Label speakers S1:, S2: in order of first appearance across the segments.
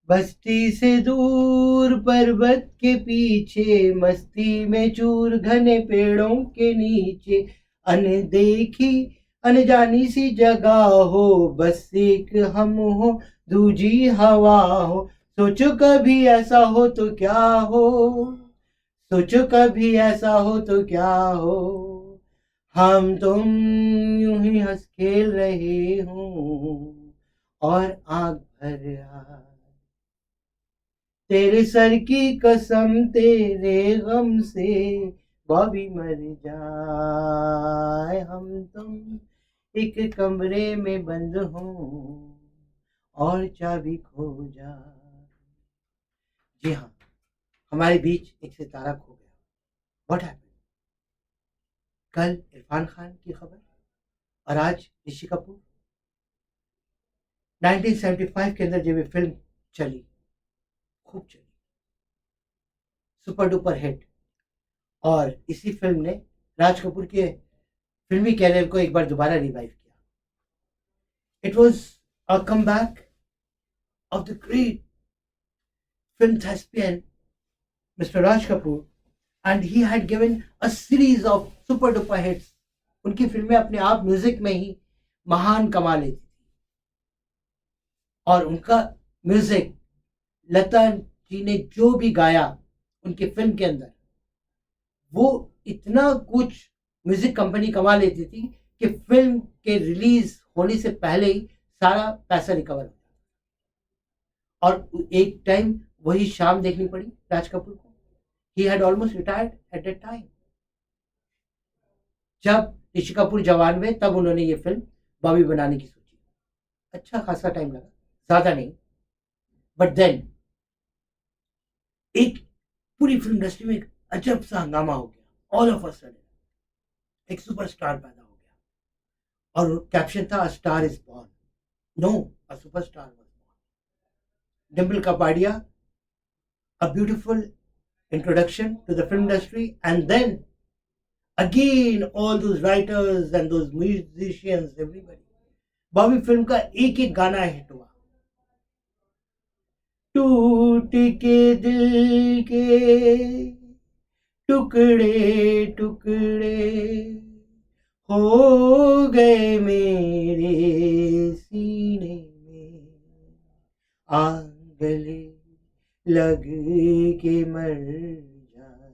S1: बस्ती से दूर पर्वत के पीछे, मस्ती में चूर घने पेड़ों के नीचे, अनदेखी अनजानी सी जगह हो, बस एक हम हो, दूजी हवा हो। सोचो कभी ऐसा हो तो क्या हो, सोचो कभी ऐसा हो तो क्या हो, हम तुम यूं ही हंस खेल रहे हों और आग भर आए। तेरे सर की कसम तेरे गम से बॉबी मर जाए, हम तुम एक कमरे में बंद हो और चाबी खो जाए। जी हाँ, हमारे बीच एक सितारा खो गया। What happened? कल इरफान खान की खबर और आज ऋषि कपूर। 1975 के अंदर जब ये फिल्म चली, खूब चली, सुपर डुपर हिट, और इसी फिल्म ने राज कपूर के फिल्मी कैरियर को एक बार दोबारा रिवाइव किया। It was a come back of the great film thespian Mr. Raj Kapoor, and he had given a series of super duper hits. उनकी फिल्में अपने आप म्यूजिक में ही महान कमा लेती थी, और उनका म्यूजिक, लता जी ने जो भी गाया उनकी फिल्म के अंदर, वो इतना कुछ म्यूजिक कंपनी कमा लेती थी कि फिल्म के रिलीज होने से पहले ही सारा पैसा रिकवर हो जाता। और एक टाइम वही शाम देखनी पड़ी राज कपूर को। He had almost retired at that time. जब ऋषि कपूर जवान में, तब उन्होंने ये फिल्म बॉबी बनाने की सोची। अच्छा खासा टाइम लगा, ज्यादा नहीं, बट देन एक पूरी फिल्म इंडस्ट्री में एक अजब सा हंगामा हो गया। ऑल ऑफ अ सडन एक सुपरस्टार पैदा हो गया, और कैप्शन था, a star is born. No, a superstar was born. Dimple Kapadia, a beautiful introduction to the film industry, and then again all those writers and those musicians, everybody, Bobby film का एक एक गाना हिट हुआ। टूट के दिल के टुकड़े टुकड़े हो गए मेरे सीने में, आग गले लग के मर जाए,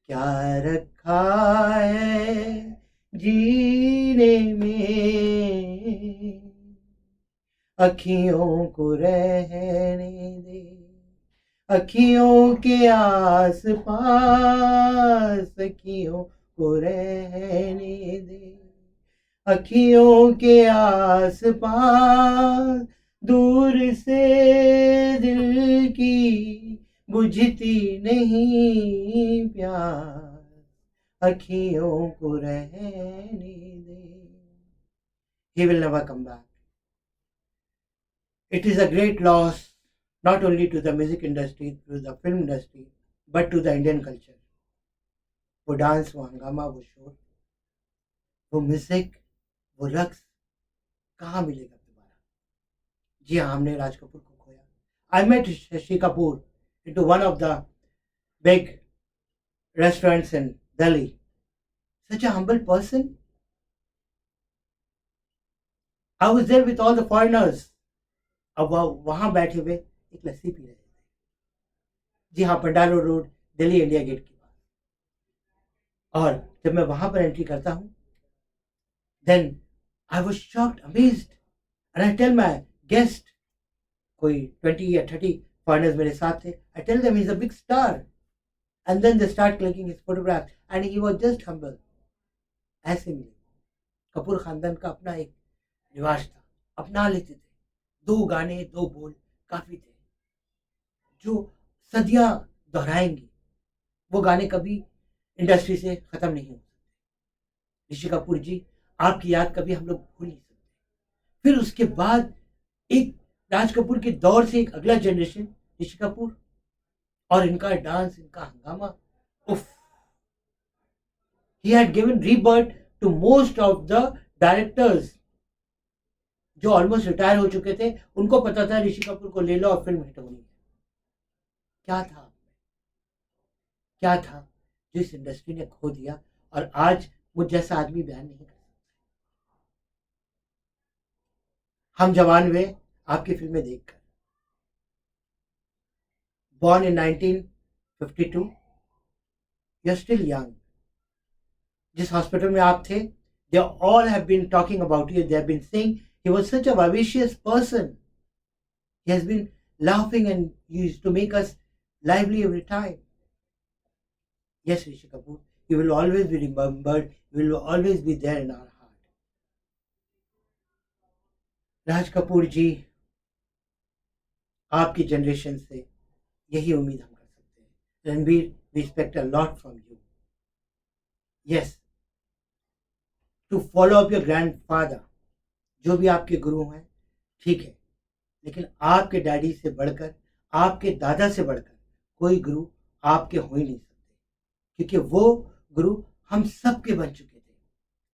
S1: क्या रखा है जीने में, अखियों को रहने दे, अखियों के आस पास, अखियों को रहने दे, अखियों के आस पास, दूर से दिल की बुझती नहीं प्यास, अखियों को रहने दे। He will never come back. It is a great loss, not only to the music industry, to the film industry, but to the Indian culture. वो डांस, वो हंगामा, वो शोर, वो म्यूजिक, वो रक्स कहाँ मिलेगा दोबारा? जी हाँ, हमने राज कपूर को खोया। I met Shashi Kapoor into one of the big restaurants in Delhi. Such a humble person. I was there with all the foreigners. अब वहां बैठे हुए एक लस्सी पी रहे थे। जी हाँ, पंडालो रोड, दिल्ली इंडिया गेट के पास। और जब मैं वहां पर एंट्री करता हूँ, then I was shocked, amazed, and I tell my guest, कोई 20 या 30 फॉरेनर्स मेरे साथ थे, I tell them he is a big star, and then they start clicking his photograph, and he was just humble. ऐसे मिले। कपूर खानदान का अपना एक रिवाज था, अपना लेते थे। दो गाने, दो बोल काफी थे, जो सदियां दोहराएंगे। वो गाने कभी इंडस्ट्री से खत्म नहीं हो सकते। ऋषि कपूर जी, आपकी याद कभी हम लोग भूल नहीं सकते। फिर उसके बाद एक राज कपूर के दौर से एक अगला जनरेशन, ऋषि कपूर, और इनका डांस, इनका हंगामा, उफ। He had given rebirth to most of the directors जो ऑलमोस्ट रिटायर हो चुके थे, उनको पता था ऋषि कपूर को ले लो और फिल्म हिट होनी है। क्या था, क्या था जो इस इंडस्ट्री ने खो दिया, और आज मुझ जैसा आदमी बयान नहीं कर सकता। हम जवान हुए आपकी फिल्में देखकर। Born in 1952, you're still young. जिस हॉस्पिटल में आप थे, they all have been talking about you. They have been saying he was such a vivacious person. He has been laughing and used to make us lively every time. Yes, Rishi Kapoor, you will always be remembered. You will always be there in our heart. Raj Kapoor जी, आपकी generation से यही उम्मीद हम कर सकते हैं। Ranbir, we expect a lot from you. Yes, to follow up your grandfather, जो भी आपके गुरु हैं, ठीक है, लेकिन आपके डैडी से बढ़कर, आपके दादा से बढ़कर कोई गुरु आपके हो ही नहीं सकते, क्योंकि वो गुरु हम सबके बन चुके थे।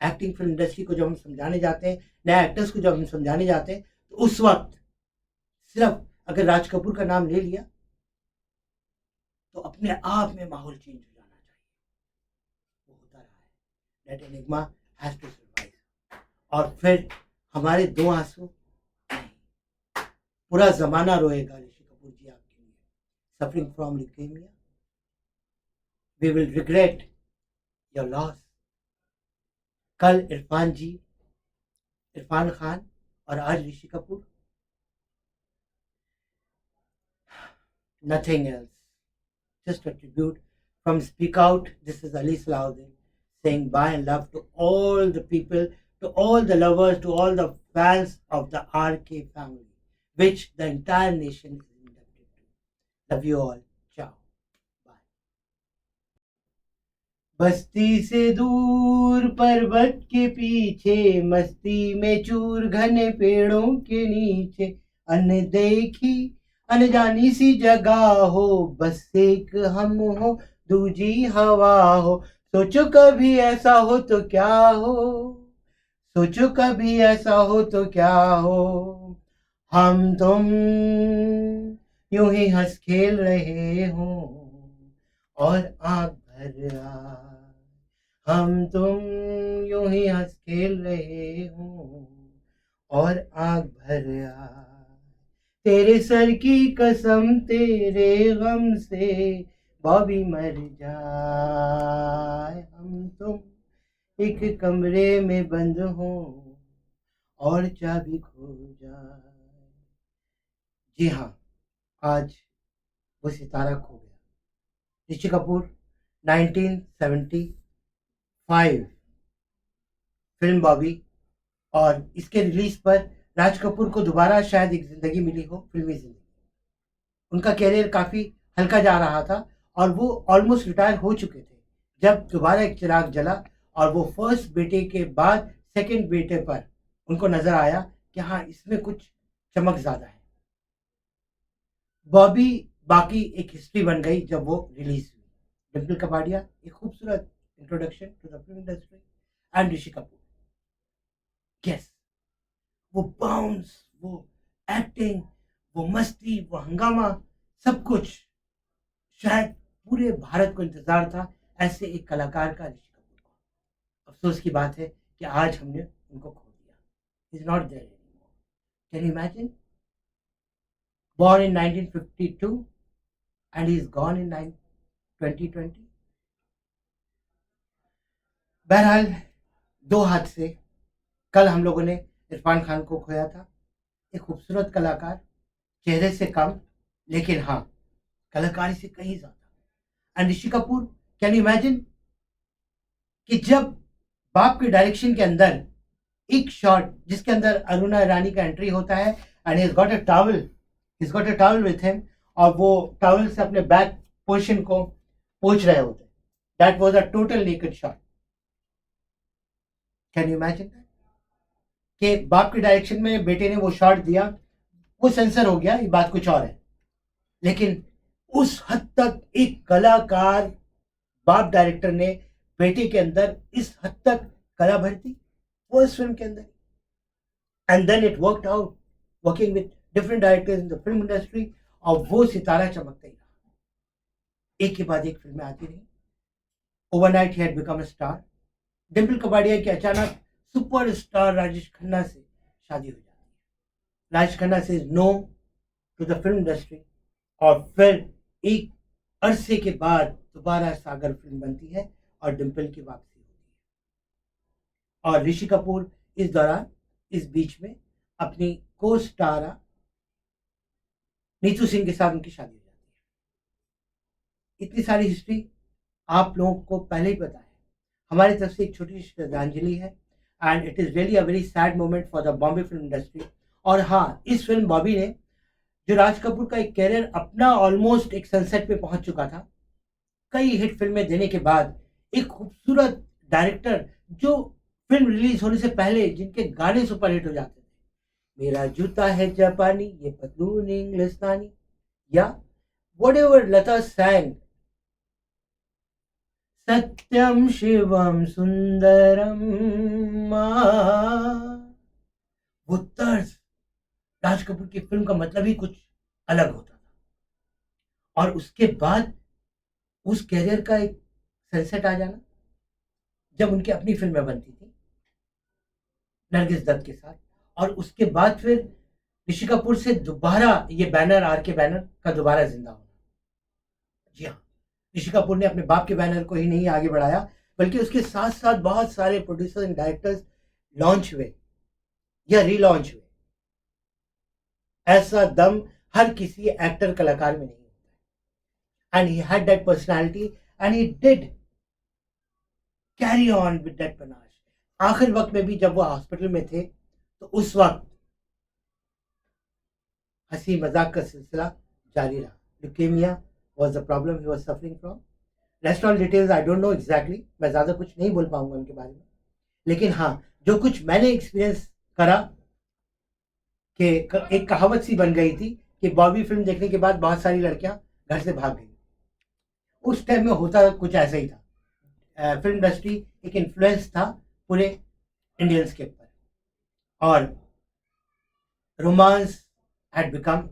S1: एक्टिंग फिल्म इंडस्ट्री को जब हम समझाने जाते हैं, नए एक्टर्स को जब हम समझाने जाते हैं, तो उस वक्त सिर्फ अगर राज कपूर का नाम ले लिया तो अपने आप में माहौल चेंज हो जाना चाहिए। वो होता रहा है। That enigma has to survive. और फिर हमारे दो आंसू नहीं, पूरा जमाना रोएगा ऋषि कपूर जी आपके लिए। Suffering from leukemia, we will regret your loss. कल इरफान जी, इरफान खान, और आज Rishi Kapoor. Nothing else. Just a tribute from Speak Out. This is Ali Salahuddin saying bye and love to all the people, to all the lovers, to all the fans of the RK family, which the entire nation is indebted to. Love you all. Ciao. Bye. बस्ती से दूर पर्वत के पीछे, मस्ती में चूर घने पेड़ों के नीचे, अनदेखी अनजानी सी जगह हो, बस एक हम हो दूजी हवा हो। सोचो कभी ऐसा हो तो क्या हो, सोचो कभी ऐसा हो तो क्या हो। हम तुम यूं ही हंस खेल रहे हो और आंख भर आए। हम तुम यूं ही हंस खेल रहे हो और आंख भर आए। तेरे सर की कसम, तेरे गम से बॉबी मर जाए। हम तुम एक कमरे में बंद हो और चाबी खो जाए। जी हाँ, आज वो सितारा खो गया। ऋषि कपूर 1975 फिल्म बॉबी, और इसके रिलीज पर राज कपूर को दोबारा शायद एक जिंदगी मिली हो, फिल्मी जिंदगी। उनका कैरियर काफी हल्का जा रहा था और वो ऑलमोस्ट रिटायर हो चुके थे जब दोबारा एक चिराग जला, और वो फर्स्ट बेटे के बाद सेकंड बेटे पर उनको नजर आया कि हाँ, इसमें कुछ चमक ज्यादा है। बॉबी बाकी एक हिस्ट्री बन गई जब वो रिलीज हुई। डिम्पल कपाड़िया, एक खूबसूरत introduction to the film industry, and Rishi Kapoor. Yes, वो बाउंस, वो एक्टिंग, वो मस्ती, वो हंगामा, सब कुछ शायद पूरे भारत को इंतजार था ऐसे एक कलाकार का ऋषि कपूर को। अफसोस की बात है कि आज हमने उनको खो दिया। Is not there anymore. Can you imagine? Born in 1952 and he is gone in 2020. बहरहाल, दो हाथ से कल हम लोगों ने इरफान खान को खोया था। एक खूबसूरत कलाकार, चेहरे से कम लेकिन हाँ, कलाकारी से कहीं ज्यादा। And Rishi Kapoor, can you imagine कि जब बाप के डायरेक्शन के अंदर एक शॉट जिसके अंदर अरुणा ईरानी का एंट्री होता है, and he has got a towel with him, और वो टॉवल से अपने बैक पोर्शन को पोंछ रहे होते। That was a total naked shot. Can you imagine कि बाप के डायरेक्शन में बेटे ने वो शॉट दिया, वो सेंसर हो गया, ये बात कुछ और है, लेकिन उस हद तक एक कलाकार, बाप डायरेक्टर ने बेटे के अंदर इस हद तक कला भर दी वो इस फिल्म के अंदर। And then it worked out, working with different directors in the film industry, और वो सितारा चमकता ही रहा, एक के बाद एक फिल्में आती रही। Overnight he had become a star. Dimple Kapadia की अचानक सुपरस्टार राजेश खन्ना से शादी हो जाती है। राजेश खन्ना से no to the film industry, और फिर एक अरसे के बाद दोबारा सागर फिल्म बनती है और डिम्पल की वापसी होती है। और ऋषि कपूर इस दौरान, इस बीच में अपनी को स्टारा नीतू सिंह के साथ उनकी शादी हो जाती है। इतनी सारी हिस्ट्री आप लोगों को पहले ही पता है। हमारी तरफ से एक छोटी सी श्रद्धांजलि है, and it is really a very sad moment for the Bombay film industry. और हाँ, इस फिल्म बॉबी ने, जो राज कपूर का एक कैरियर अपना ऑलमोस्ट एक सनसेट पे पहुंच चुका था, कई हिट फिल्में देने के बाद एक खूबसूरत डायरेक्टर जो फिल्म रिलीज होने से पहले जिनके गाने सुपर हिट हो जाते थे, मेरा जूता है जापानी, ये पतलून इंग्लिस्तानी, या whatever लता sang, सत्यम शिवम सुंदरम, वो तर्ज राज कपूर की फिल्म का मतलब ही कुछ अलग होता था। और उसके बाद उस कैरियर का एक सनसेट आ जाना, जब उनकी अपनी फिल्में बनती थी नरगिस दत्त के साथ, और उसके बाद फिर ऋषि कपूर से दोबारा ये बैनर, आर के बैनर का दोबारा जिंदा होना। जी हाँ, ऋषि कपूर ने अपने बाप के बैनर को ही नहीं आगे बढ़ाया, बल्कि उसके साथ साथ बहुत सारे प्रोड्यूसर एंड डायरेक्टर्स लॉन्च हुए या रीलॉन्च हुए। ऐसा दम हर किसी एक्टर कलाकार में नहीं होता, and he had that personality and he did carry on with that panache. आखिर वक्त में भी जब वो हॉस्पिटल में थे, तो उस वक्त हंसी मजाक का सिलसिला जारी रहा। Leukaemia was the problem he was suffering from. Rest all details I don't know exactly, मैं ज़्यादा कुछ नहीं बोल पाऊंगा उनके बारे में, लेकिन हाँ, जो कुछ मैंने एक्सपीरियंस करा कि एक कहावत सी बन गई थी कि बॉबी फिल्म देखने के बाद बहुत सारी लड़कियां घर से भाग गई। उस टाइम में होता कुछ ऐसा ही था। फिल्म इंडस्ट्री एक इन्फ्लुएंस था पूरे इंडियंस के ऊपर, और romance had become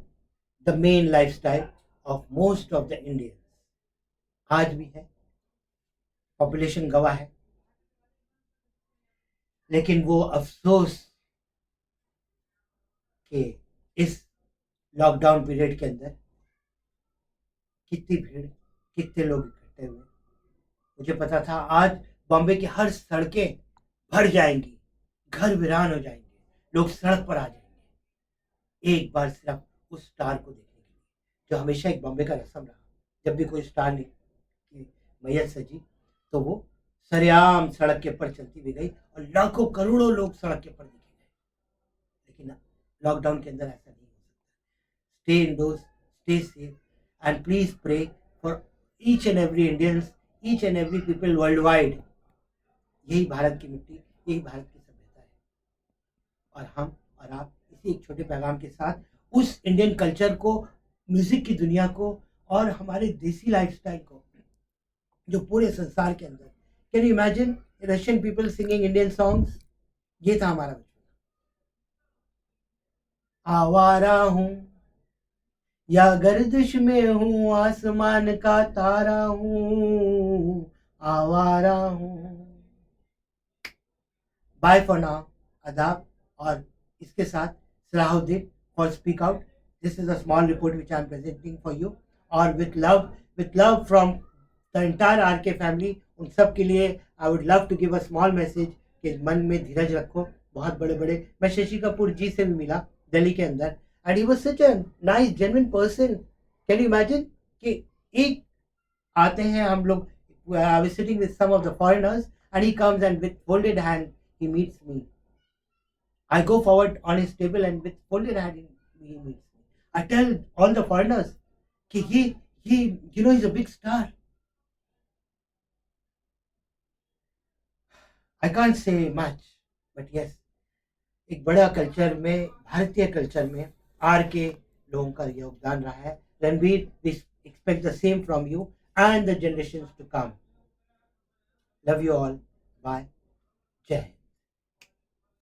S1: the main lifestyle of most of the Indians. आज भी है, पॉपुलेशन गवाह है, लेकिन वो अफसोस कि इस लॉकडाउन पीरियड के अंदर कितनी भीड़, कितने लोग इकट्ठे हुए। मुझे पता था आज बॉम्बे की हर सड़कें भर जाएंगी, घर वीरान हो जाएंगे, लोग सड़क पर आ जाएंगे, एक बार सिर्फ उस स्टार को देखने के लिए, जो हमेशा एक बॉम्बे का रस्म रहा। जब भी कोई स्टार की मैयत सजी, तो वो सरेआम सड़क के ऊपर चलती भी गई, और लाखों करोड़ों लोग सड़क के ऊपर दिखे गए। लेकिन लॉकडाउन के अंदर ऐसा नहीं हो सकता। Stay indoors, stay safe, and please pray for each and every Indians, each and every people worldwide. यही भारत की मिट्टी, यही भारत की सभ्यता है। और हम और आप इसी एक छोटे पैगाम के साथ उस इंडियन कल्चर को, म्यूजिक की दुनिया को, और हमारे देसी लाइफस्टाइल को, जो पूरे संसार के अंदर, can you imagine Russian people singing Indian songs? ये था हमारा बचपन। आवारा हूं या गर्दिश में हूं, आसमान का तारा हूं, आवारा हूं। बाय फॉर नाउ, आदाब, और इसके साथ Salahuddin for speak out. This is a small report which I am presenting for you, और with love from the entire R K family. उन सब के लिए I would love to give a small message कि मन में धीरज रखो। बहुत बड़े बड़े, मैं शशि कपूर जी से भी मिला दिल्ली के अंदर, and he was such a nice genuine person. Can you imagine कि एक आते हैं हम लोग, visiting with some of the foreigners, and he comes and with folded hand he meets me. I go forward on his table and with folded hand he meets me. I tell all the foreigners कि he you know he's a big star. I can't say much, but yes, एक बड़ा culture में, भारतीय culture में are के लोगों का योगदान रहा है। Ranbir, we expect the same from you and the generations to come. Love you all. Bye. जय हिंद।